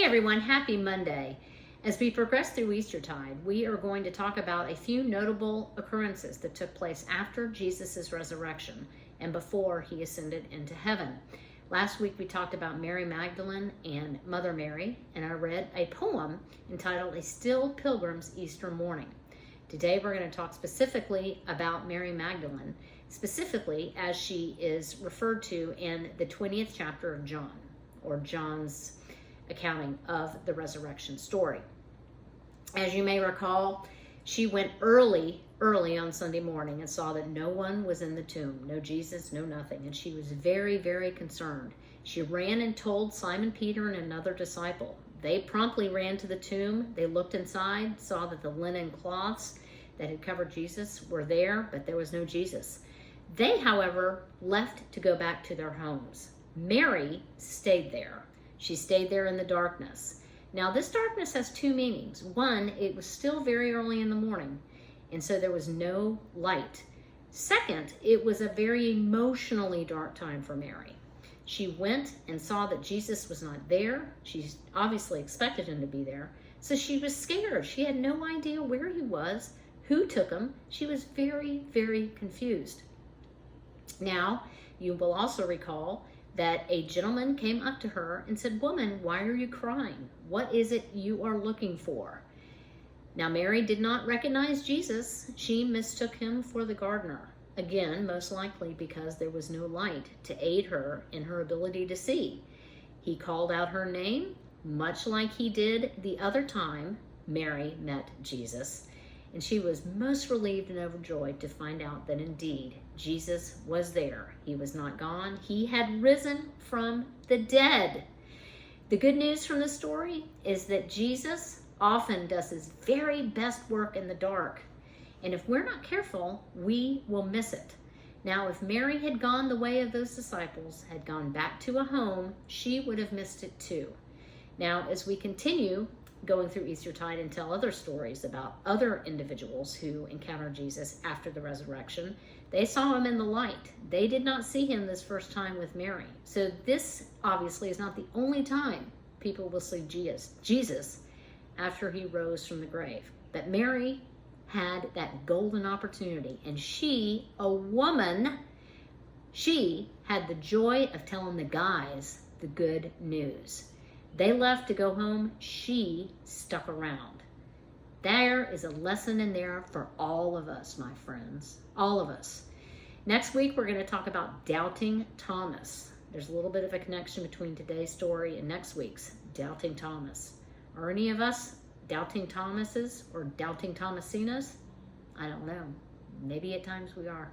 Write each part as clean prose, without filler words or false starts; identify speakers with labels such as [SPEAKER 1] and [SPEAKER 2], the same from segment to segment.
[SPEAKER 1] everyone, happy Monday. As we progress through Eastertide, we are going to talk about a few notable occurrences that took place after Jesus' resurrection and before he ascended into heaven. Last week we talked about Mary Magdalene and Mother Mary, and I read a poem entitled A Still Pilgrim's Easter Morning. Today we're going to talk specifically about Mary Magdalene, specifically as she is referred to in the 20th chapter of John, or John's accounting of the resurrection story. As you may recall, she went early on Sunday morning and saw that no one was in the tomb, no Jesus, no nothing, and she was very, very concerned. She ran and told Simon Peter and another disciple. They promptly ran to the tomb. They looked inside, saw that the linen cloths that had covered Jesus were there, but there was no Jesus. They, however, left to go back to their homes. Mary stayed there. She stayed there in the darkness. Now, this darkness has two meanings. One, it was still very early in the morning, and so there was no light. Second, it was a very emotionally dark time for Mary. She went and saw that Jesus was not there. She obviously expected him to be there, so she was scared. She had no idea where he was, who took him. She was very, very confused. Now, you will also recall that a gentleman came up to her and said, "Woman, why are you crying? What is it you are looking for?" Now, Mary did not recognize Jesus. She mistook him for the gardener. Again, most likely because there was no light to aid her in her ability to see. He called out her name, much like he did the other time Mary met Jesus. And she was most relieved and overjoyed to find out that indeed Jesus was there. He was not gone. He had risen from the dead. The good news from the story is that Jesus often does his very best work in the dark. And if we're not careful, we will miss it. Now, if Mary had gone the way of those disciples, had gone back to a home, she would have missed it too. Now, as we continue going through Eastertide and tell other stories about other individuals who encountered Jesus after the resurrection, they saw him in the light. They did not see him this first time with Mary. So this obviously is not the only time people will see Jesus after he rose from the grave. But Mary had that golden opportunity, and she, a woman, she had the joy of telling the guys the good news. They left to go home. She stuck around. There is a lesson in there for all of us, my friends. All of us. Next week, we're going to talk about doubting Thomas. There's a little bit of a connection between today's story and next week's doubting Thomas. Are any of us doubting Thomases or doubting Thomasinas? I don't know. Maybe at times we are.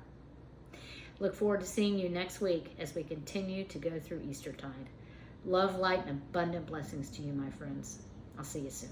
[SPEAKER 1] Look forward to seeing you next week as we continue to go through Eastertide. Love, light, and abundant blessings to you, my friends. I'll see you soon.